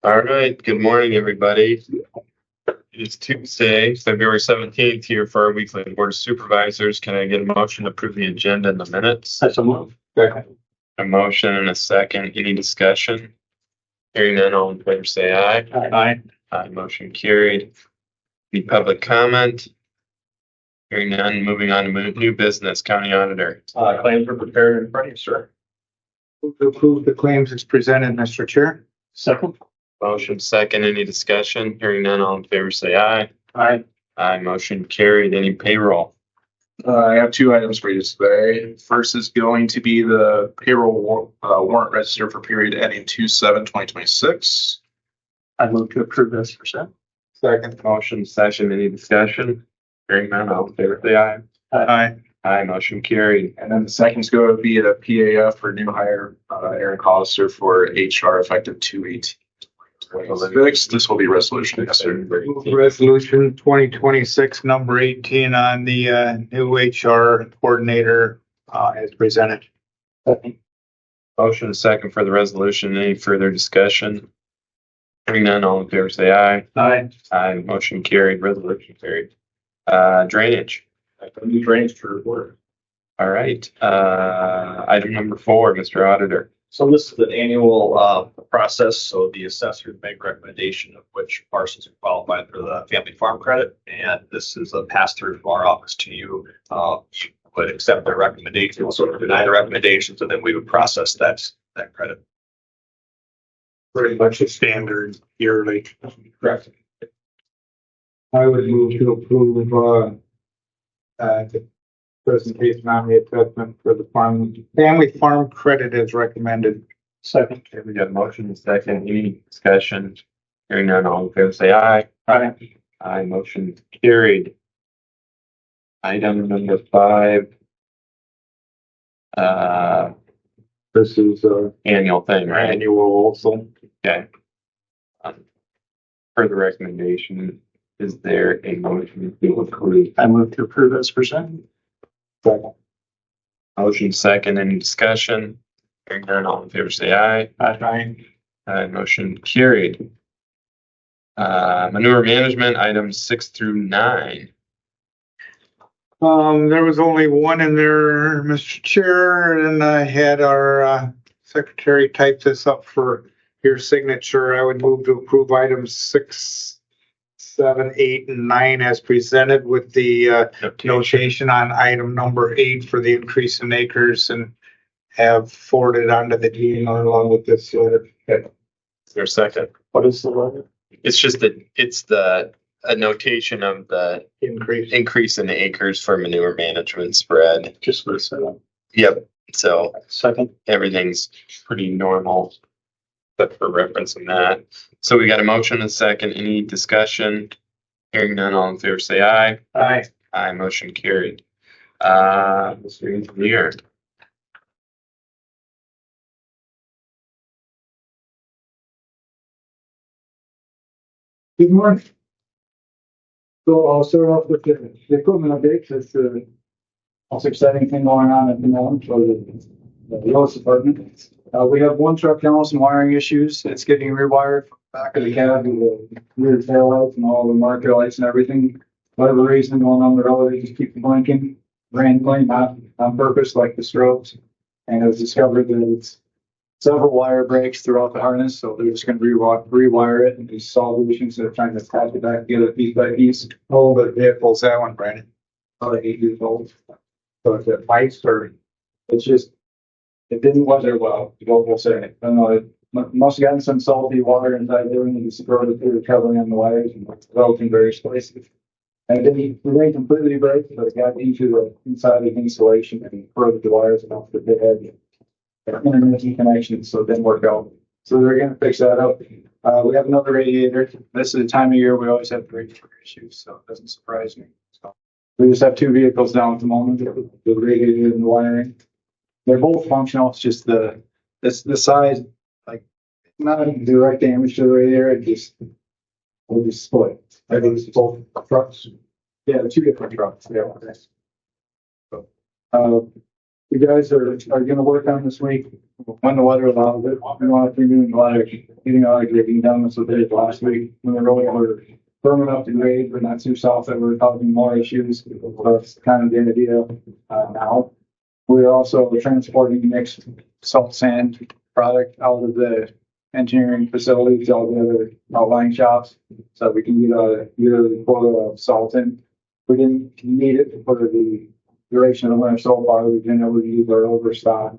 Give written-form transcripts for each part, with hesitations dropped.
All right, good morning, everybody. It's Tuesday, February 17th here for our weekly Board of Supervisors. Can I get a motion to approve the agenda in the minutes? That's a move. A motion and a second. Any discussion? Hearing none, all in favor say aye. Aye. Aye, motion carried. Any public comment? Hearing none, moving on to new business, County Auditor. Claims were prepared in front of you, sir. Move to approve the claims as presented, Mr. Chair. Second. Motion second, any discussion? Hearing none, all in favor say aye. Aye. Aye, motion carried. Any payroll? I have two items for you today. First is going to be the payroll warrant register for period ending 2/7/2026. I move to approve this percent. Second. Motion session, any discussion? Hearing none, all in favor say aye. Aye. Aye, motion carried. And then the second is going to be a PAF for new hire Aaron Hollister for HR effective 2/18/2026. This will be resolution. Yes, sir. Move resolution 2026 number 18 on the new HR coordinator as presented. Motion second for the resolution. Any further discussion? Hearing none, all in favor say aye. Aye. Aye, motion carried, resolution carried. Drainage. New drainage to report. All right. Item number 4, Mr. Auditor. So this is an annual process. So the assessors make recommendation of which parcels are qualified for the family farm credit. And this is a pass through from our office to you. Would accept their recommendation, sort of deny the recommendations, and then we would process that credit. Pretty much a standard yearly. Correct. I would move to approve the presentation on the assessment for the family farm credit as recommended. Second. Okay, we got a motion and second. Any discussion? Hearing none, all in favor say aye. Aye. Aye, motion carried. Item number 5. This is Annual thing, right? annual also. Okay. For the recommendation, is there a motion to approve? I move to approve this percent. Motion second, any discussion? Hearing none, all in favor say aye. Aye. Aye, motion carried. Manure management, items 6 through 9. There was only one in there, Mr. Chair, and I had our secretary type this up for your signature. I would move to approve items 6, 7, 8, and 9 as presented with the notation on item number 8 for the increase in acres and have forwarded onto the DNR along with this letter. Is there a second? What is the letter? It's just a notation of the increase in acres for manure management spread. Just for the setup. Yep. So Second. everything's pretty normal, but for referencing that. So we got a motion and a second. Any discussion? Hearing none, all in favor say aye. Aye. Aye, motion carried. Mr. Engineer. Good morning. So I'll start off with the equipment updates. It's the most exciting thing going on at the moment for the lowest department. We have one truck now with some wiring issues. It's getting rewired from the back of the cab and the rear tail lights and all the marker lights and everything. Whatever reason going on the road, they just keep blinking randomly, not on purpose like the strobes. And has discovered that it's several wire breaks throughout the harness, so they're just going to rewire it and do solutions. They're trying to attach it back together piece by piece. Oh, the vehicle's that one, Brandon. About 8 years old. So it's a pipe or it's just, it didn't weather well, we'll say. I don't know, it must have gotten some salty water inside there and it's corroded through the covering on the wires and developed in various places. And it didn't remain completely break, but it got into the inside of the insulation and corroded the wires enough that they had intermittent connections, so it didn't work out. So they're going to fix that up. We have another radiator. This is the time of year we always have radiator issues, so it doesn't surprise me. So we just have 2 vehicles down at the moment, the radiator and the wiring. They're both functional. It's just the size, like not direct damage to the radiator. It will just split. I think it's both trucks. Yeah, 2 different trucks. Yeah. you guys are gonna work on this week, when the weather allows it. We want to be doing a lot of, getting a lot of grading done this what they did last week, when the road were firm enough to grade, but not too soft that we're causing more issues. So that's kind of the idea, now. We're also transporting mixed salt sand product out of the engineering facilities, all the other outlying shops, so we can get a quota of salt in. We didn't need it for the duration of the winter so far. We've been able to use our overstock,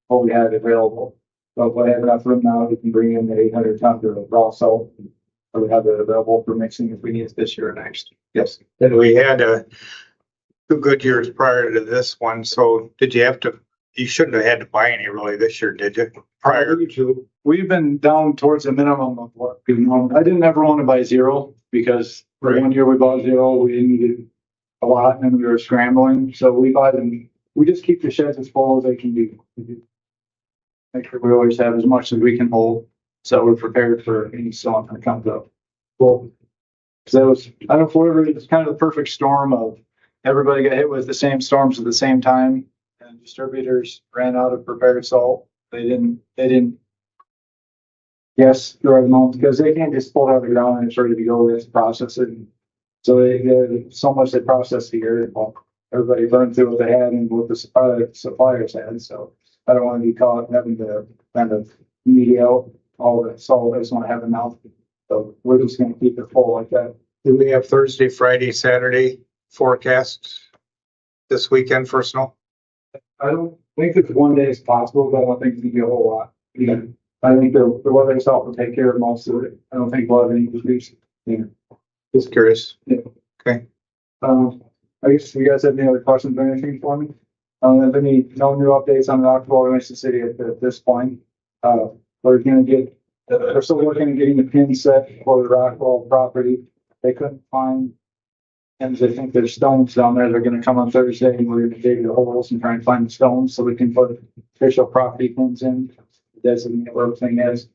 what we had available. But we have enough room now, we can bring in the 800 tons of raw salt. So we have it available for mixing if we need it this year or next. Yes. And we had 2 good years prior to this one, so did you have to, you shouldn't have had to buy any really this year, did you? Prior. We've been down towards the minimum of what we normally. I didn't ever want to buy zero because Right. one year we bought zero, we needed a lot and we were scrambling. So we buy them. We just keep the sheds as full as they can be. Make sure we always have as much as we can hold, so we're prepared for any storm that comes up. Well, so that was, I don't know, for whatever, it's kind of the perfect storm of everybody got hit with the same storms at the same time, and distributors ran out of prepared salt. They didn't. Yes, the right amount, because they can't just pull it out of the ground and it's ready to go. They have to process it. So they so much they processed here. Well, everybody burned through what they had and what the suppliers had. So I don't want to be caught having to kind of media out all the salt. I just want to have enough. So we're just going to keep it full like that. Do we have Thursday, Friday, Saturday forecast this weekend for snow? I don't think that one day is possible, but I don't think it's going to be a whole lot. Yeah. I think the weather itself will take care of most of it. I don't think we'll have any issues. Yeah. Just curious. Yeah. Okay. I guess you guys have any other questions or anything for me? Have any no new updates on the Rockville Mission City at this point? We're gonna get. We're still working on getting the pin set for the Rockville property. They couldn't find pins. I think there's stones down there. They're gonna come on Thursday and we're gonna dig the holes and try and find the stones so we can put official property pins in. Designate where everything is.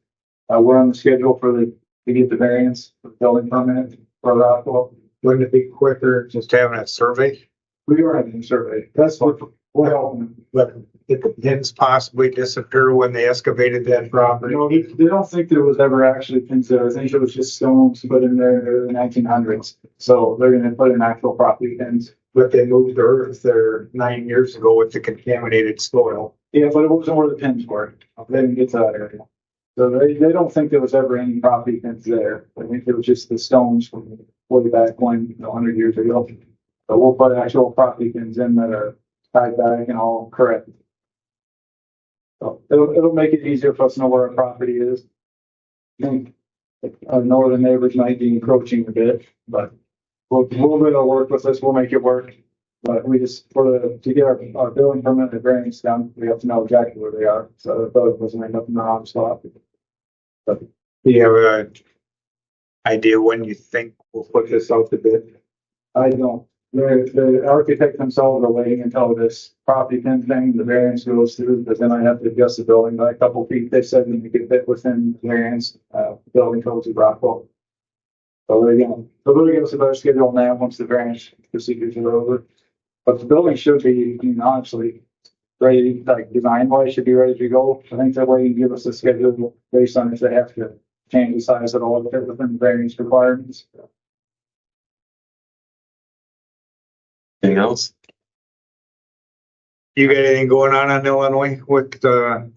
We're on the schedule to get the variance for the building permit for Rockville. Wouldn't it be quicker just having a survey? We are having a survey. That's what we're helping. But did the pins possibly disappear when they excavated that property? No, they don't think there was ever actually pins there. I think it was just stones put in there in the 1900s. So they're going to put in actual property pins. But they moved the earth there 9 years ago with the contaminated soil. Yeah, but it wasn't where the pins were. They didn't get to that area. So they don't think there was ever any property pins there. I think it was just the stones from way back when, 100 years ago. So we'll put actual property pins in that are tied back and all correct. So it'll make it easier for us to know where our property is. I think our northern neighbors might be encroaching a bit, but we'll work with this. We'll make it work. But we just, to get our building permit and variance done, we have to know exactly where they are. So the it doesn't end up in the wrong spot. But Do you have an idea when you think we'll put this out to bid? I don't. The architect themselves are waiting until this property pin thing, the variance goes through, but then I have to adjust the building by a couple feet. They said we could fit within the variance, building codes of Rockville. So they're going to give us a better schedule on that once the variance procedures are over. But the building should be, honestly, ready, like design wise, should be ready to go. I think that way you give us a schedule based on if they have to change the size at all to fit within the variance requirements. Anything else? You got anything going on in Illinois with the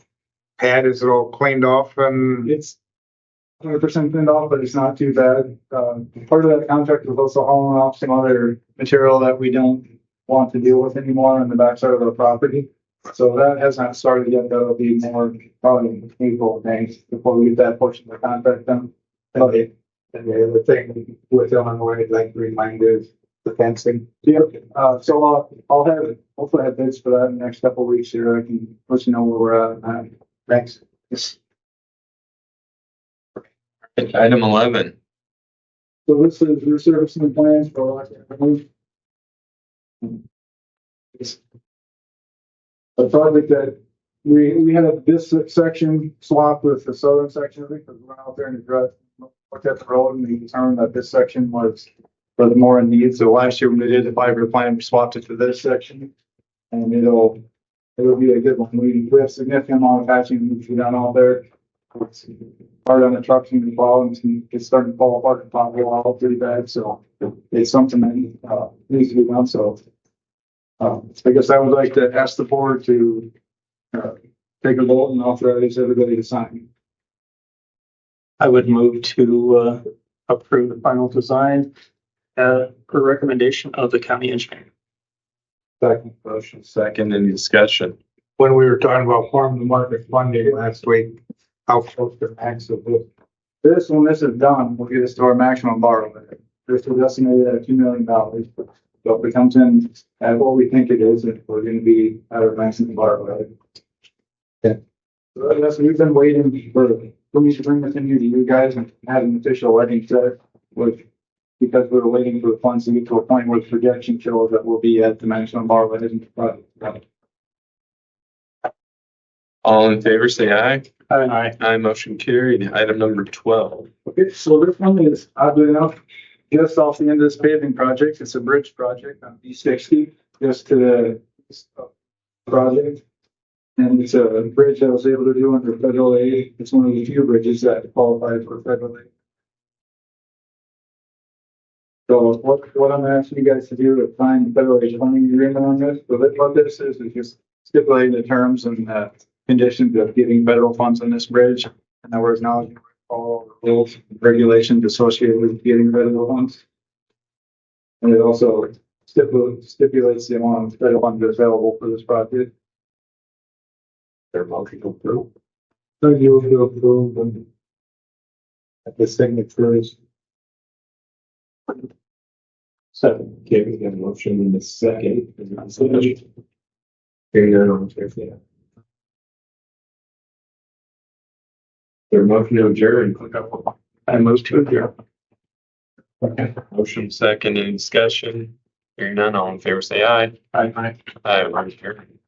pad? Is it all cleaned off and It's 100% thinned off, but it's not too bad. Part of that contract was also hauling off some other material that we don't want to deal with anymore on the backside of our property. So that has not started yet. That'll be more probably April, May before we get that portion of the contract done. and the other thing with Illinois, I'd like to remind you is the fencing. Yeah, so I'll hopefully have bids for that in the next couple of weeks here. I can let you know where we're at. Thanks. Item 11. So this is resurfacing plans for it's a project that we had this section swapped with the southern section of it because we went out there and looked at the road and we determined that this section was for the more in need. So last year when we did the 5-year plan, we swapped it to this section and it'll it'll be a good one. We have significant amount of patching to be done out there. It's hard on the trucks and the ball, and it's starting to fall apart and pop all pretty bad, so it's something that needs to be done, so. I guess I would like to ask the board to take a vote and authorize everybody to sign. I would move to approve the final design per recommendation of the county engineer. Second. Motion second, any discussion? When we were talking about farm to market funding last week, how close to max of this? This, when this is done, we'll get us to our maximum borrow limit. This is estimated at $2 million. So if it comes in at what we think it is, we're going to be at our maximum borrow limit. Okay. So that's, we've been waiting for me to bring this in here to you guys and have an official letting set, which, because we were waiting for the funds to get to a point where the projection shows that we'll be at the maximum borrow limit. All in favor, say aye. Aye. Aye, motion carried. Item number 12. Okay, so this one is, oddly enough, just off the end of this paving project. It's a bridge project on B60, just to the project. And it's a bridge I was able to do under federal aid. It's one of the few bridges that qualified for federal aid. So what I'm asking you guys to do is sign the federal aid funding agreement on this. So what this is just stipulating the terms and conditions of getting federal funds on this bridge. And that we're acknowledging all the rules and regulations associated with getting federal funds. And it also stipulates the amount of federal funds available for this project. Their motion to approve. So you will approve and at the signatures. Second. Okay, we got a motion in the second. Hearing none, all in favor, say aye. Their motion to adjourn. I move to adjourn. Okay. Motion second, any discussion? Hearing none, all in favor, say aye. Aye. Aye, we're adjourned.